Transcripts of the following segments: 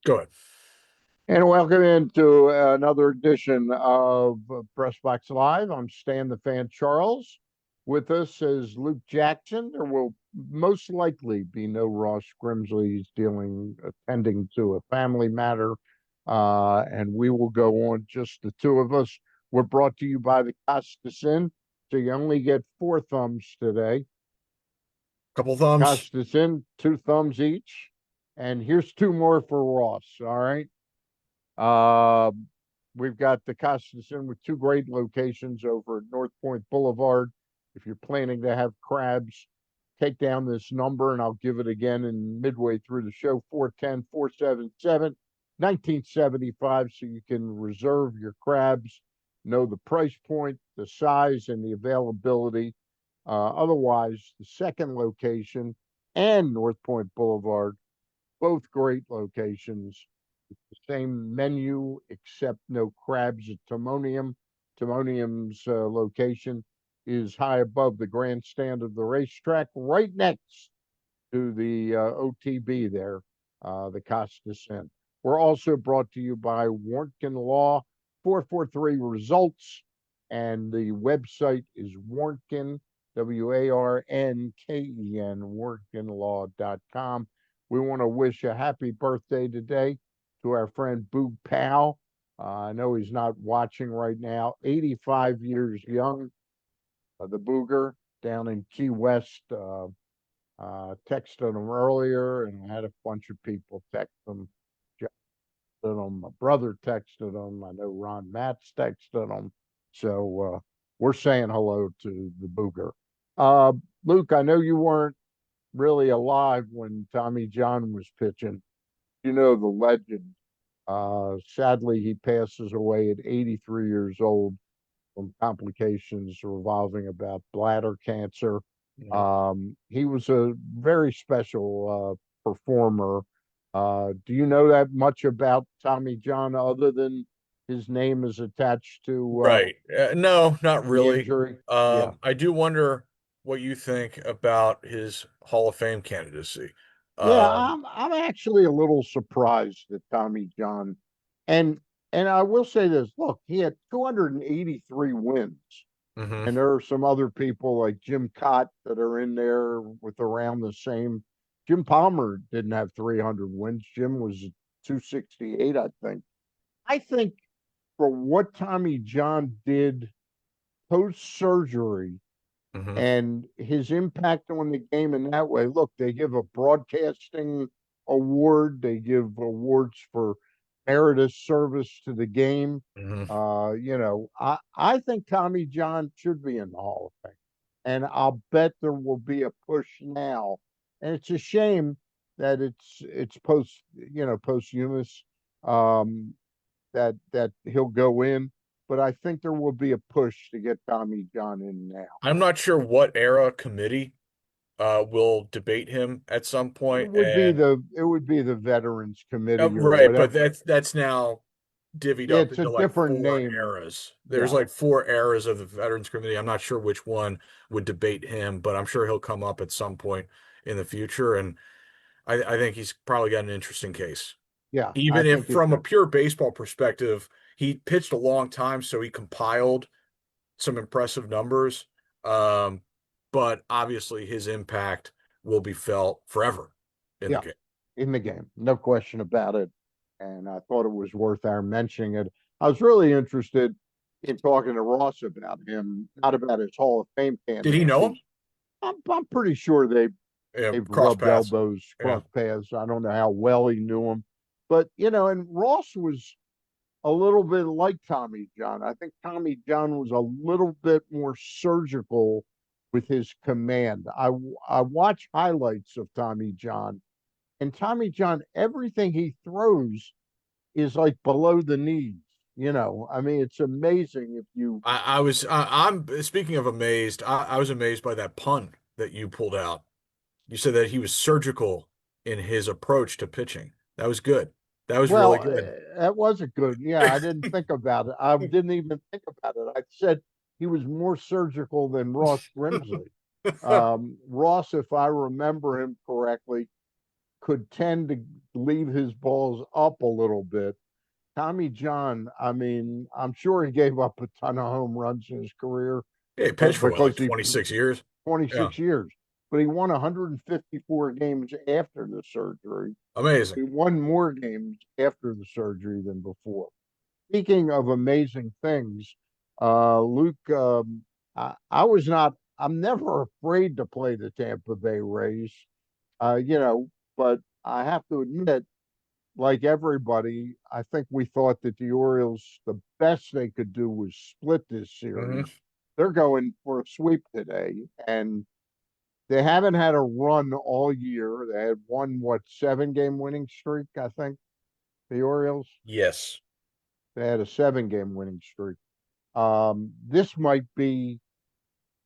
Go ahead. And welcome into another edition of Press Box Live. I'm Stan the Fan Charles. With us is Luke Jackson. There will most likely be no Ross Grimsley. He's attending to a family matter. And we will go on just the two of us. We're brought to you by the Costas Inn. So you only get 4 thumbs today. Couple thumbs. Costas Inn, 2 thumbs each. And here's 2 more for Ross. All right. Uh, we've got the Costas Inn with 2 great locations over at North Point Boulevard. If you're planning to have crabs, take down this number and I'll give it again in midway through the show, 410-477-1975, so you can reserve your crabs, know the price point, the size, and the availability. Otherwise, the second location and North Point Boulevard, both great locations. The same menu, except no crabs at Timonium. Timonium's location is high above the grandstand of the racetrack, right next to the OTB there, the Costas Inn. We're also brought to you by Warnken Law, 443 Results, and the website is Warnken, Warnken, warnkenlaw.com. We want to wish a happy birthday today to our friend Boog Powell. I know he's not watching right now. 85 years young. The Booger down in Key West texted him earlier, and I had a bunch of people text him. My brother texted him. I know Ron Matz texted him. So we're saying hello to the Booger. Luke, I know you weren't really alive when Tommy John was pitching. You know the legend. Sadly, he passes away at 83 years old from complications revolving about bladder cancer. He was a very special performer. Do you know that much about Tommy John other than his name is attached to Right. No, not the really. injury? Yeah. I do wonder what you think about his Hall of Fame candidacy. Yeah, Um, I'm actually a little surprised that Tommy John and I will say this, look, he had 283 wins. mhm. And there are some other people like Jim Cott that are in there with around the same. Jim Palmer didn't have 300 wins. Jim was 268, I think. I think for what Tommy John did post surgery Mhm. and his impact on the game in that way. Look, they give a broadcasting award, they give awards for meritorious service to the game. Mhm. I think Tommy John should be in the Hall of Fame. And I'll bet there will be a push now. And it's a shame that it's posthumous, um, that he'll go in, but I think there will be a push to get Tommy John in now. I'm not sure what era committee will debate him at some point, and It would be the Veterans Committee or right, but whatever. that's now divvied Yeah, up it's a into like different 4 name. eras. There's Yeah, like 4 eras of the Veterans Committee. I'm not sure which one would debate him, but I'm sure he'll come up at some point in the future. And I think he's probably got an interesting case. yeah, I Even if think it from a could. pure baseball perspective, he pitched a long time, so he compiled some impressive numbers. Um, but obviously his impact will be felt forever in the Yeah, game. in the game, no question about it. And I thought it was worth our mentioning it. I was really interested in talking to Ross about him, not about his Hall of Fame Did he know him? candidacy. I'm pretty sure Yeah, they've cross rubbed paths. elbows, Yeah. crossed paths. I don't know how well he knew him, but and Ross was a little bit like Tommy John. I think Tommy John was a little bit more surgical with his command. I watch highlights of Tommy John, and Tommy John, everything he throws is like below the knees. I mean, it's amazing if you. I'm speaking of amazed. I was amazed by that pun that you pulled out. You said that he was surgical in his approach to pitching. That was good. That was really Well, good. that wasn't good. Yeah, I didn't think about it. I didn't even think about it. I said he was more surgical than Ross Grimsley. Ross, if I remember him correctly, could tend to leave his balls up a little bit. Tommy John, I mean, I'm sure he gave up a ton of home runs in his career, Yeah, he but pitched for what, like because he 26 years? Yeah. 26 years, but he won 154 games after the surgery. Amazing. He won more games after the surgery than before. Speaking of amazing things, Luke, I was not, I'm never afraid to play the Tampa Bay Rays, you know, but I have to admit, like everybody, I think we thought that the Orioles, the best they could do was split this Hmm. series. They're going for a sweep today, and they haven't had a run all year. They had one, what, 7 game winning streak, I think, the Orioles. Yes. They had a 7 game winning streak. This might be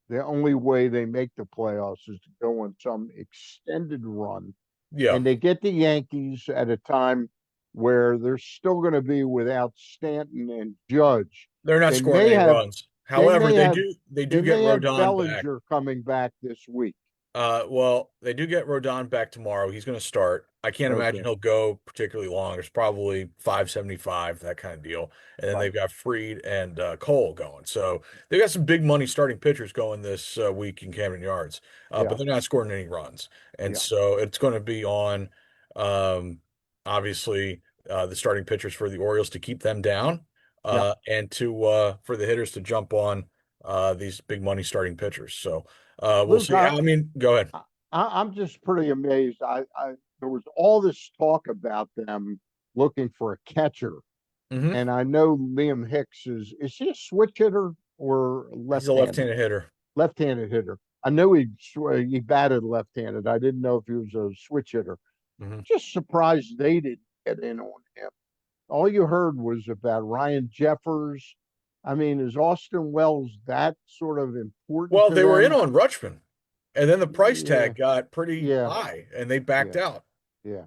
the only way they make the playoffs is to go on some extended run. Yeah. And they get the Yankees at a time where they're still going to be without Stanton and Judge. They're not They scoring may any have runs. they However, may have they do they get may have Rodon back. Bellinger coming back this week. Well, they do get Rodon back tomorrow. He's going to start. I can't imagine Okay, he'll go particularly long. It's probably 575, that kind of deal. And then right. they've got Freed and Cole going. So they got some big money starting pitchers going this week in Camden Yards, but Yeah, they're not scoring any runs. And yeah, so it's going to be on, um, obviously, the starting pitchers for the Orioles to keep them down, yeah. and to for the hitters to jump on these big money starting pitchers. So. We'll Luke, see. I mean, go ahead. I'm just pretty amazed. There was all this talk about them looking for a catcher, Hmm. and I know Liam Hicks is he a switch hitter or He's a left-handed? left-handed hitter. Left-handed hitter. I know he batted left-handed. I didn't know if he was a switch hitter. Hmm. Just surprised they didn't get in on him. All you heard was about Ryan Jeffers. I mean, is Austin Wells that sort of important Well, to they were in them? on Rutschman, and then the price Yeah, tag got pretty yeah, high, and they backed yeah, out. yeah.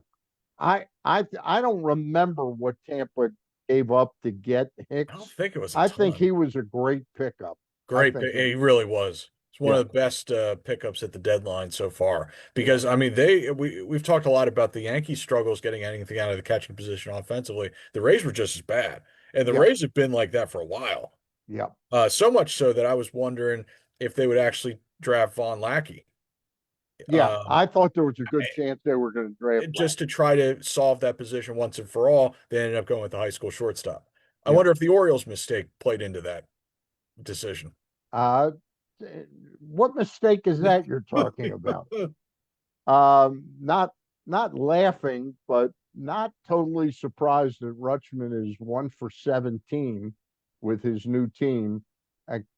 I don't remember what Tampa gave up to get I don't Hicks. think it was a I think ton. he was a great pickup. I Great think pick. He really was. It's one yeah, of the best pickups at the deadline so far. yeah, Because I mean, we've talked a lot about the Yankees' struggles getting anything out of the catching position offensively. The Rays were just as bad, and the yeah, Rays have been like that for a while. yeah, So much so that I was wondering if they would actually draft Von Lackey. yeah. Um, I thought there was a good chance they were going to draft just to Lackey. try to solve that position once and for all. They ended up going with the high school shortstop. I Yeah. wonder if the Orioles' mistake played into that decision. Uh, what mistake is that you're talking about? Not laughing, but not totally surprised that Rutschman is 1 for 17 with his new team.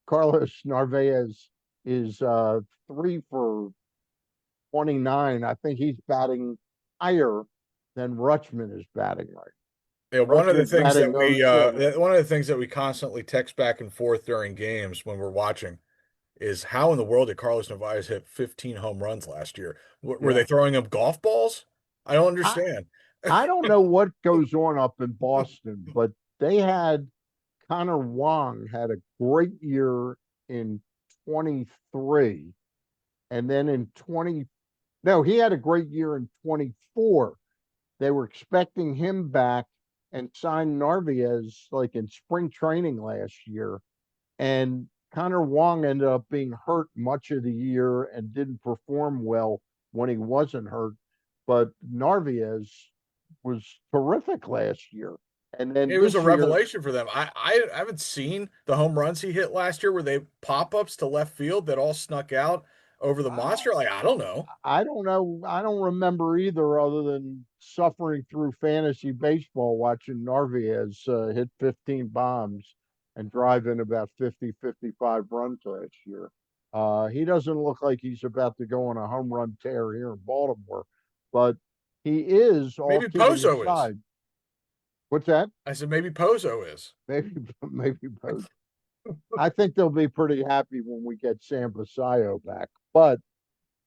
Carlos Narvaez is 3 for 29. I think he's batting higher than Rutschman is batting right. Yeah, Rutschman's batting '07. one of the things that we constantly text back and forth during games when we're watching is how in the world did Carlos Narvaez hit 15 home runs last year? Were they Yeah. throwing him golf balls? I don't I understand. I don't know what goes on up in Boston, but they had Connor Wong had a great year in 23. And then in 20, no, he had a great year in 24. They were expecting him back and signed Narvaez like in spring training last year. And Connor Wong ended up being hurt much of the year and didn't perform well when he wasn't hurt. But Narvaez was terrific last year. And then It was a this year, revelation for them. I haven't seen the home runs he hit last year where they pop-ups to left field that all snuck out over the I, monster. Like, I don't know. I don't know. I don't remember either, other than suffering through fantasy baseball watching Narvaez hit 15 bombs and drive in about 50, 55 runs last year. He doesn't look like he's about to go on a home run tear here in Baltimore, but he is, all Maybe kidding Pozo is. aside. What's that? I said maybe Pozo is. Maybe, maybe both. I think they'll be pretty happy when we get Sam Basayo back, but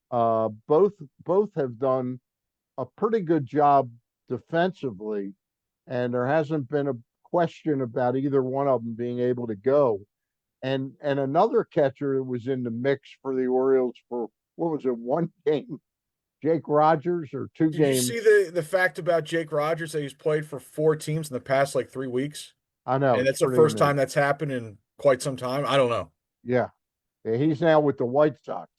both have done a pretty good job defensively, and there hasn't been a question about either one of them being able to go. And another catcher that was in the mix for the Orioles for what was it, 1 game, Jake Rogers are two Did you see games. the fact about Jake Rogers that he's played for 4 teams in the past like 3 weeks? I know And it's that's the pretty first amazing. time that's happened in quite some time. I don't know. Yeah. Yeah, he's now with the White Sox.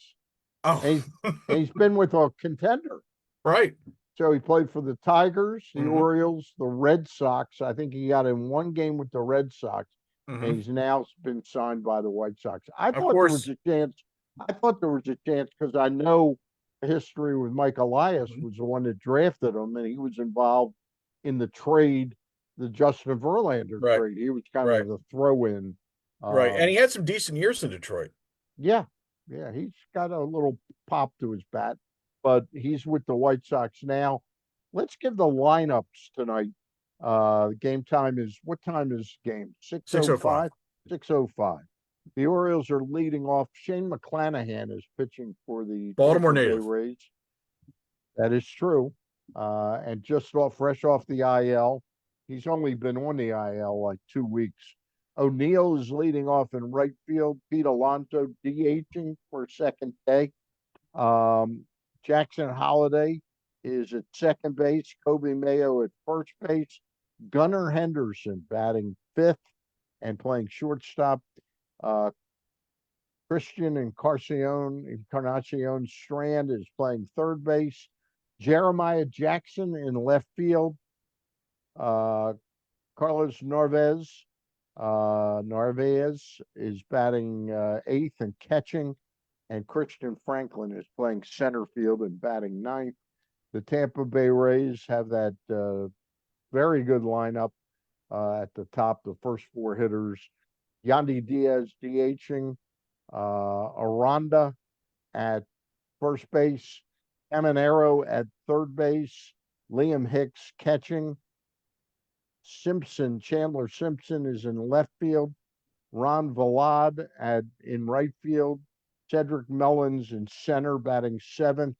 Oh, And he's been with a contender. right. So he played for the Tigers, the Hmm. Orioles, the Red Sox. I think he got in one game with the Red Sox, and Hmm. he's now been signed by the White Sox. I Of thought there was course. a chance. I thought there was a chance because I know history with Mike Elias Mhm. was the one that drafted him, and he was involved in the trade, the Justin Verlander Right. trade. He was kind Right. of the throw-in. Right. And Um, he had some decent years in Detroit. yeah, yeah, he's got a little pop to his bat, but he's with the White Sox now. Let's give the lineups tonight. Game time is what time is game? 6:05. 6:05? 6:05. The Orioles are leading off. Shane McClanahan is pitching for the Baltimore Tampa Bay native. Rays. That is true. And just off fresh off the IL. He's only been on the IL like 2 weeks. O'Neill is leading off in right field. Pete Alonso DHing for second day. Um, Jackson Holiday is at second base. Kobe Mayo at first base. Gunnar Henderson batting fifth and playing shortstop. Uh, Christian Encarnacion Strand is playing third base. Jeremiah Jackson in left field. Uh, Carlos Narvaez is batting eighth and catching, and Christian Franklin is playing center field and batting ninth. The Tampa Bay Rays have that very good lineup at the top. The first four hitters: Yandy Diaz DHing, Aranda at first base, Caminero at third base, Liam Hicks catching, Chandler Simpson is in left field, Ron Valad in right field, Cedric Mullins in center batting seventh,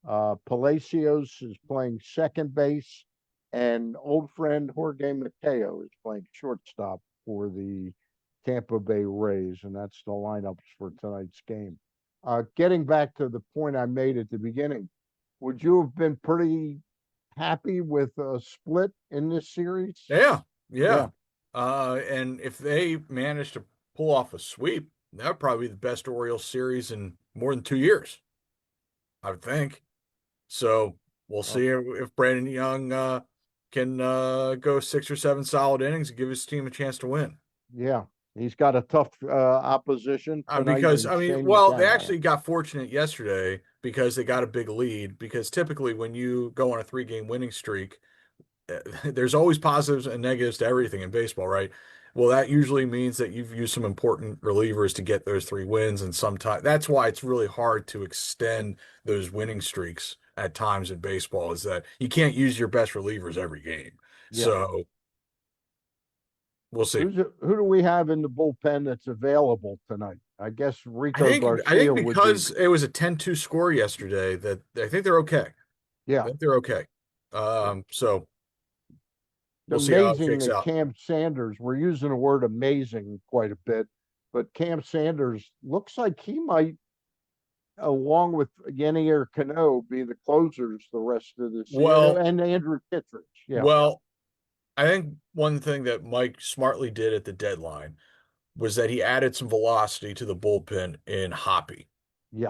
Palacios is playing second base, and old friend Jorge Mateo is playing shortstop for the Tampa Bay Rays, and that's the lineups for tonight's game. Getting back to the point I made at the beginning, would you have been pretty happy with a split in this series? Yeah. Yeah. Yeah, And if they manage to pull off a sweep, that would probably be the best Orioles series in more than 2 years, I would think. So we'll uh, see if Brandon Young can go 6 or 7 solid innings and give his team a chance to win. yeah. He's got a tough opposition tonight Because in I mean, Shane well, they McClanahan. actually got fortunate yesterday because they got a big lead. Because typically, when you go on a 3-game winning streak, there's always positives and negatives to everything in baseball, right? Well, that usually means that you've used some important relievers to get those 3 wins, and sometimes that's why it's really hard to extend those winning streaks at times in baseball, is that you can't use your best relievers every game. Yeah. So we'll see. Who do we have in the bullpen that's available tonight? I guess I Rico think I think Garcia would be. because it was a 10-2 score yesterday, that I think they're okay. I Yeah. think they're okay. Yeah. So It's we'll see how it amazing shakes that out. Cam Sanders, we're using the word amazing quite a bit, but Cam Sanders looks like he might, along with Yenier Cano, be the closers the rest of the season, Well, and Andrew Kittredge. Yeah. well, I think one thing that Mike smartly did at the deadline was that he added some velocity to the bullpen in Hoppy. Yeah.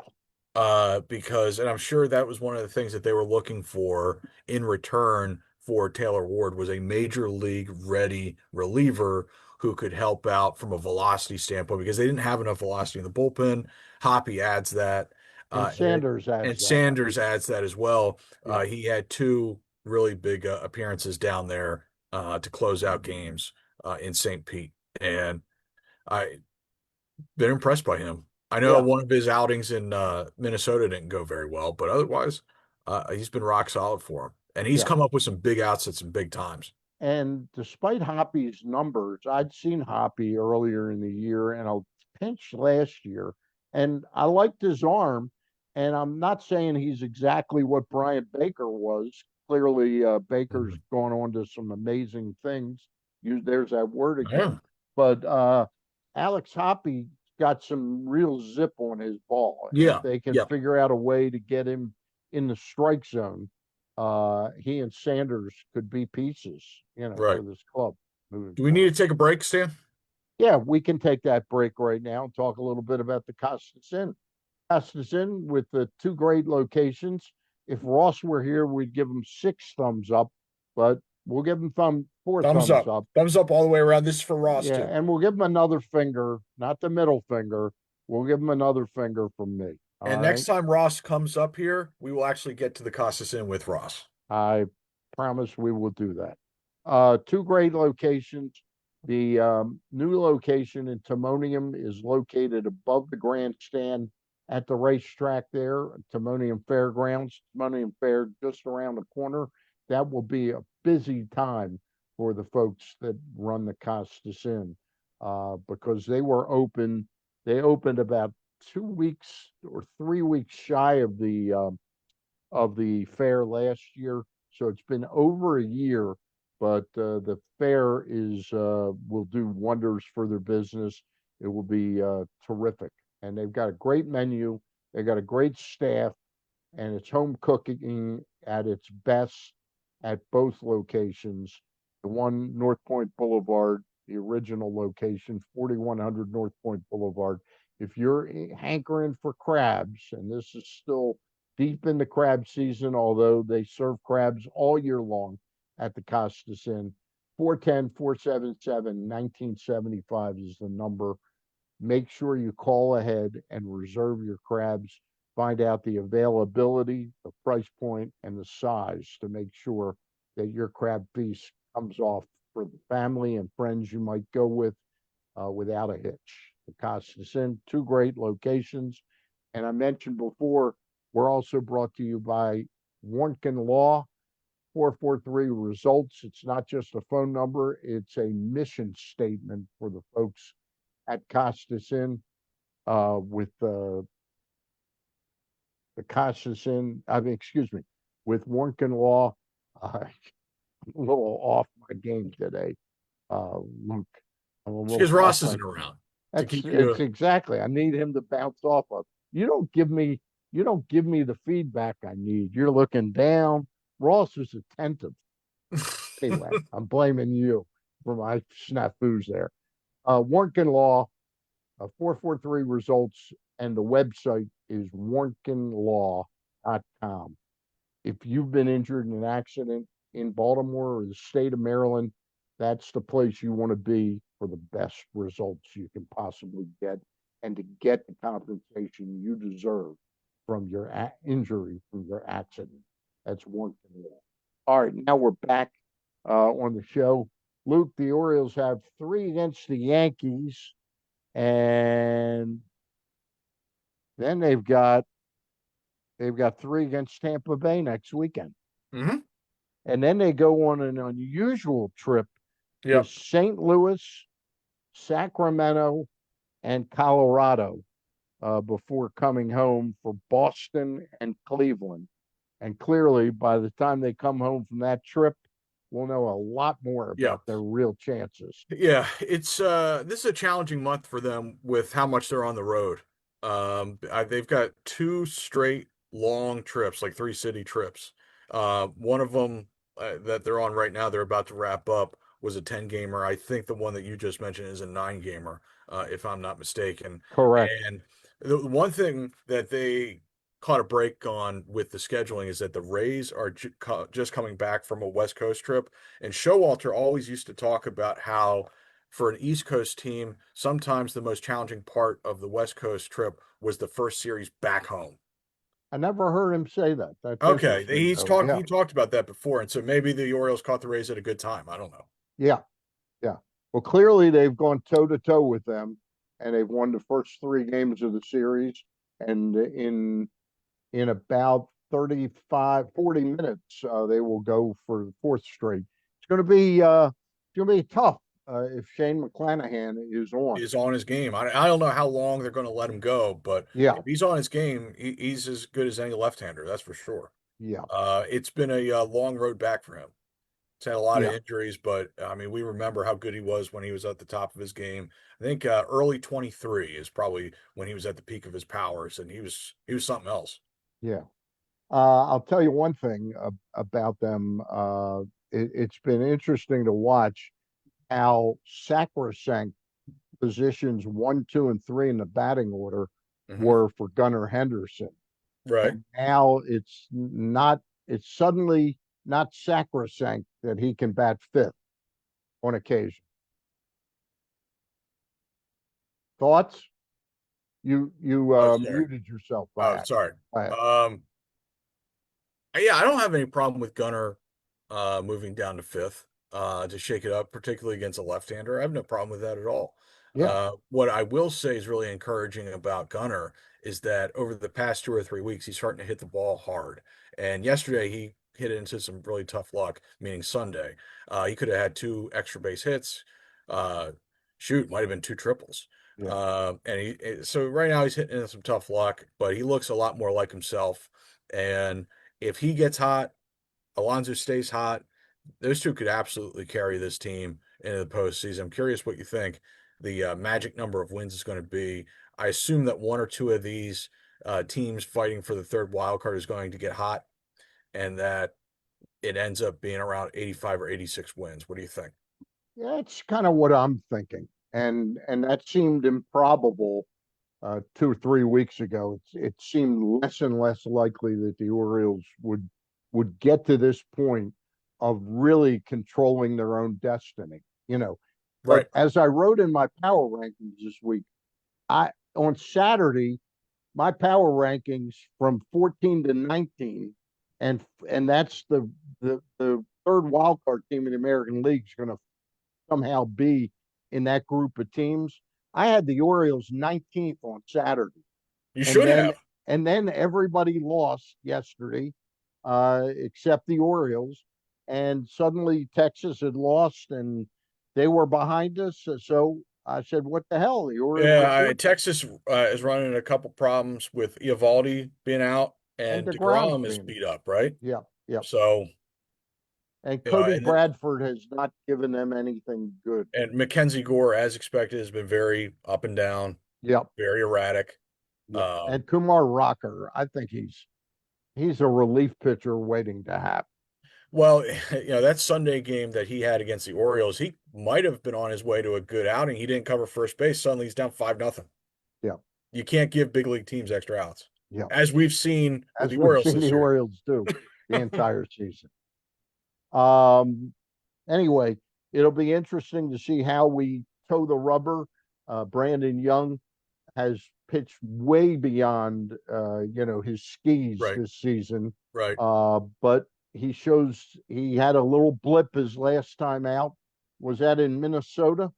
Because, and I'm sure that was one of the things that they were looking for in return for Taylor Ward, was a major league ready reliever who could help out from a velocity standpoint, because they didn't have enough velocity in the bullpen. Hoppy adds that, And and Sanders adds that. Sanders adds that as well. Yeah. He had two really big appearances down there to close out games in St. Pete, and I been impressed by him. I know Yeah. one of his outings in Minnesota didn't go very well, but otherwise, he's been rock solid for him. And he's Yeah. come up with some big outs at some big times. And despite Hoppy's numbers, I'd seen Hoppy earlier in the year and a pinch last year, and I liked his arm. And I'm not saying he's exactly what Brian Baker was. Clearly, Baker's Mhm. gone on to some amazing things. There's that word Yeah. again. But Alex Hoppy got some real zip on his ball, and if Yeah. they can Yeah. figure out a way to get him in the strike zone, he and Sanders could be pieces, Right. for this club moving Do we need forward. to take a break, Stan? Yeah, we can take that break right now and talk a little bit about the Costas Inn. Costas Inn with the two great locations. If Ross were here, we'd give him six thumbs up, but we'll give him four Thumbs thumbs up. up. Thumbs up all the way around. This is for Ross Yeah, too. and we'll give him another finger, not the middle finger. We'll give him another finger from me. All And next right. time Ross comes up here, we will actually get to the Costas Inn with Ross. I promise we will do that. Two great locations. The new location in Timonium is located above the grandstand at the racetrack there, Timonium Fairgrounds. Timonium Fair just around the corner. That will be a busy time for the folks that run the Costas Inn because they were open. They opened about 2 weeks or 3 weeks shy of the fair last year. So it's been over a year, but the fair is will do wonders for their business. It will be terrific, and they've got a great menu. They've got a great staff, and it's home cooking at its best at both locations. The one North Point Boulevard, the original location, 4100 North Point Boulevard. If you're hankering for crabs, and this is still deep in the crab season, although they serve crabs all year long at the Costas Inn, 410-477-1975 is the number. Make sure you call ahead and reserve your crabs. Find out the availability, the price point, and the size to make sure that your crab feast comes off for the family and friends you might go with without a hitch. The Costas Inn, two great locations. And I mentioned before, we're also brought to you by Warnken Law, 443 results. It's not just a phone number, it's a mission statement for the folks at Costas Inn with the Costas Inn, I mean, excuse me, with Warnken Law. I'm a little off my game today, Luke. I'm a It's little because off Ross my. isn't around to That's keep it's you. exactly. I need him to bounce off of. You don't give me. You don't give me the feedback I need. You're looking down. Ross is attentive. Anyway, I'm blaming you for my snafus there. Warnken Law, 443 results, and the website is warnkenlaw.com. If you've been injured in an accident in Baltimore or the state of Maryland, that's the place you want to be for the best results you can possibly get and to get the compensation you deserve from your injury, from your accident. That's one thing. All right, now we're back on the show. Luke, the Orioles have three against the Yankees, and then they've got three against Tampa Bay next weekend. Hmm. And then they go on an unusual trip to Yep. St. Louis, Sacramento, and Colorado before coming home for Boston and Cleveland. And clearly, by the time they come home from that trip, we'll know a lot more Yeah. about their real chances. Yeah. It's this is a challenging month for them with how much they're on the road. They've got two straight long trips, like three city trips. One of them that they're on right now, they're about to wrap up, was a 10 gamer. I think the one that you just mentioned is a 9 gamer, if I'm not mistaken. Correct. And the one thing that they caught a break on with the scheduling is that the Rays are just coming back from a West Coast trip. And Showalter always used to talk about how, for an East Coast team, sometimes the most challenging part of the West Coast trip was the first series back home. I never heard him say that. That's Okay, interesting, though. Yeah. he talked about that before, and so maybe the Orioles caught the Rays at a good time. I don't know. Yeah. Yeah. Well, clearly they've gone toe to toe with them and they've won the first three games of the series. And in about 35, 40 minutes, they will go for the fourth straight. It's going to be tough if Shane McClanahan is on. Is on his game. I don't know how long they're going to let him go, but Yeah, if he's on his game, he's as good as any left-hander. That's for sure. yeah, It's been a long road back for him. He's had a lot of yeah, injuries, but I mean, we remember how good he was when he was at the top of his game. I think early 23 is probably when he was at the peak of his powers, and he was something else. yeah. I'll tell you one thing about them. It's been interesting to watch how sacrosanct positions 1, 2, and 3 in the batting order Hmm. were for Gunnar Henderson. Right. And now it's suddenly not sacrosanct that he can bat fifth on occasion. Thoughts? You Oh, sorry. muted yourself Oh, by sorry. accident. Um, yeah, I don't have any problem with Gunner moving down to fifth to shake it up, particularly against a left-hander. I have no problem with that at all. Yeah, What I will say is really encouraging about Gunner is that over the past 2 or 3 weeks, he's starting to hit the ball hard. And yesterday, he hit into some really tough luck, meaning Sunday. He could have had two extra base hits. Uh, Shoot, might have been two triples. yeah. So right now he's hitting into some tough luck, but he looks a lot more like himself. And if he gets hot, Alonso stays hot, those two could absolutely carry this team into the postseason. I'm curious what you think the magic number of wins is going to be. I assume that one or two of these teams fighting for the third wild card is going to get hot, and that it ends up being around 85 or 86 wins. What do you think? That's kind of what I'm thinking, and that seemed improbable 2 or 3 weeks ago. It seemed less and less likely that the Orioles would get to this point of really controlling their own destiny. You know, but Right. as I wrote in my power rankings this week, I on Saturday my power rankings from 14 to 19, and that's the third wild card team in the American League is going to somehow be in that group of teams. I had the Orioles 19th on Saturday, You and should then have. everybody lost yesterday, except the Orioles, and suddenly Texas had lost, and they were behind us. So I said, "What the hell? The Orioles are Yeah, fourth, Texas is running a couple problems with Eovaldi being out, and and Degrom's DeGrom is being beat up, right? yeah, yeah." So, And you know, Cody and then Bradford has not given them anything good. And Mackenzie Gore, as expected, has been very up and down, Yep, very erratic. yeah. Um, And Kumar Rocker, I think he's a relief pitcher waiting to happen. well, that Sunday game that he had against the Orioles, he might have been on his way to a good outing. He didn't cover first base. Suddenly he's down 5-0. Yeah, You can't give big league teams extra outs, yeah. as we've seen with As the we've Orioles seen this the year. Orioles do the entire season. Um, anyway, it'll be interesting to see how we toe the rubber. Brandon Young has pitched way beyond his skis Right, this season. right. But he shows he had a little blip his last time out. Was that in Minnesota?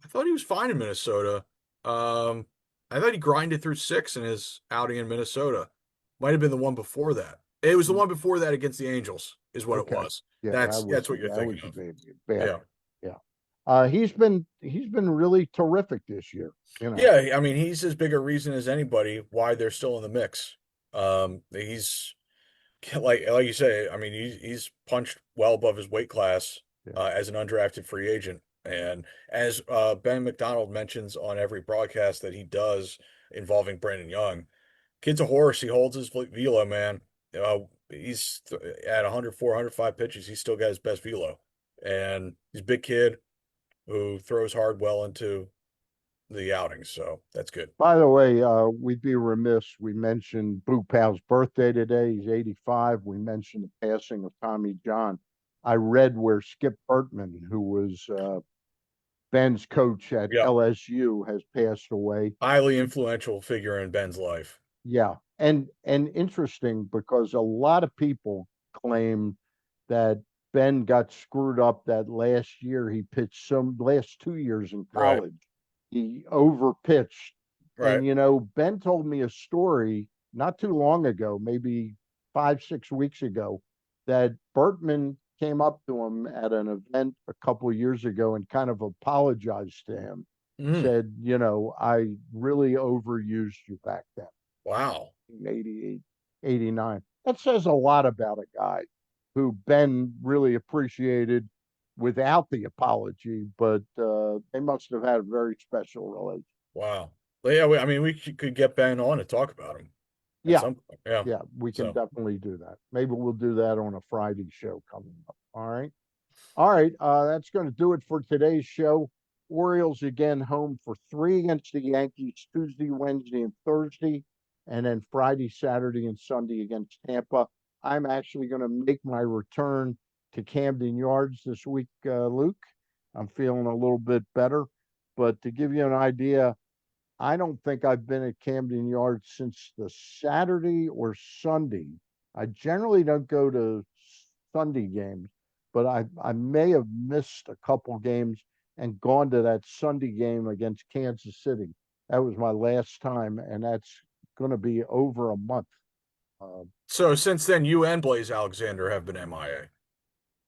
I thought he was fine in Minnesota. Um, I thought he grinded through six in his outing in Minnesota. Might have been the one before that. It was the Mm, one before that against the Angels, is what it okay. was. Yeah, That's what you're that thinking was a of. bad Yeah. one. Yeah. He's been really terrific this year, you know. Yeah, I mean, he's as big a reason as anybody why they're still in the mix. He's like you say, I mean, he's punched well above his weight class Yeah. as an undrafted free agent. And as Ben McDonald mentions on every broadcast that he does involving Brandon Young, kid's a horse. He holds his velo, man. He's at 104, 105 pitches. He's still got his best velo. And he's a big kid who throws hard well into the outings. So that's good. By the way, we'd be remiss. We mentioned Blue Pal's birthday today. He's 85. We mentioned the passing of Tommy John. I read where Skip Bertman, who was Ben's coach at Yeah. LSU, has passed away. Highly influential figure in Ben's life. Yeah, and interesting because a lot of people claim that Ben got screwed up that last year he pitched some last 2 years in Right. college. He overpitched. Right. And Ben told me a story not too long ago, maybe 5, 6 weeks ago, that Bertman came up to him at an event a couple of years ago and kind of apologized to him. Mm, Said, I really overused you back then. wow. 88, 89. That says a lot about a guy who Ben really appreciated without the apology, but they must have had a very special relationship. Wow. But yeah, I mean, we could get Ben on to talk about him. at Yeah, some point. Yeah. yeah, we can So definitely do that. Maybe we'll do that on a Friday show coming up. All right. All right. That's going to do it for today's show. Orioles again home for three against the Yankees Tuesday, Wednesday, and Thursday, and then Friday, Saturday, and Sunday against Tampa. I'm actually going to make my return to Camden Yards this week, Luke. I'm feeling a little bit better. But to give you an idea, I don't think I've been at Camden Yards since the Saturday or Sunday. I generally don't go to Sunday games, but I may have missed a couple games and gone to that Sunday game against Kansas City. That was my last time, and that's going to be over a month. Uh, so since then, you and Blaze Alexander have been MIA.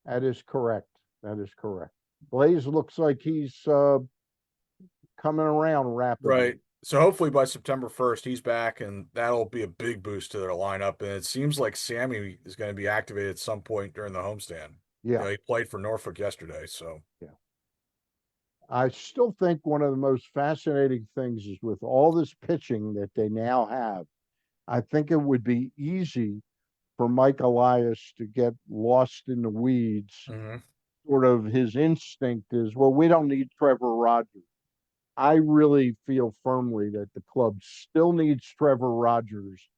that is correct. That is correct. Blaze looks like he's coming around rapidly. Right. So hopefully by September 1st, he's back, and that'll be a big boost to their lineup. And it seems like Sammy is going to be activated at some point during the homestand. Yeah, He played for Norfolk yesterday. So, yeah. I still think one of the most fascinating things is with all this pitching that they now have, I think it would be easy for Mike Elias to get lost in the weeds. mhm. Sort of his instinct is, well, we don't need Trevor Rogers. I really feel firmly that the club still needs Trevor Rogers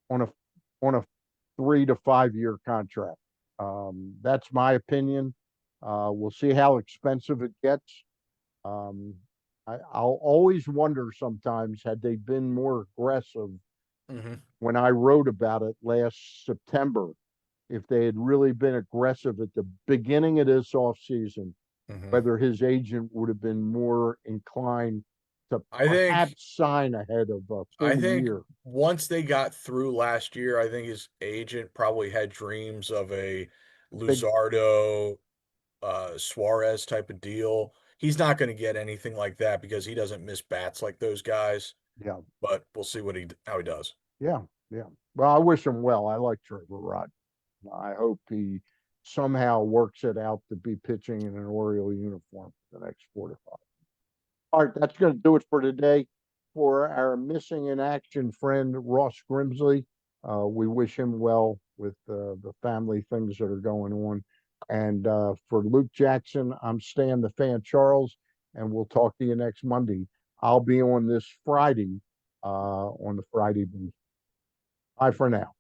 on a 3 to 5 year contract. That's my opinion. We'll see how expensive it gets. Um, I'll always wonder sometimes had they been more aggressive Mhm. when I wrote about it last September, if they had really been aggressive at the beginning of this offseason, Mhm. whether his agent would have been more inclined to I think perhaps sign ahead of a I full think year. once they got through last year, I think his agent probably had dreams of a Big, Luzardo, Suarez type of deal. He's not going to get anything like that because he doesn't miss bats like those guys. yeah, But we'll see how he does. yeah, yeah. Well, I wish him well. I like Trevor Rod. I hope he somehow works it out to be pitching in an Oriole uniform for the next 4 to 5. All right, that's going to do it for today. For our missing in action friend, Ross Grimsley, we wish him well with the family things that are going on. And for Luke Jackson, I'm Stan the Fan Charles, and we'll talk to you next Monday. I'll be on this Friday on the Friday booth. Bye for now.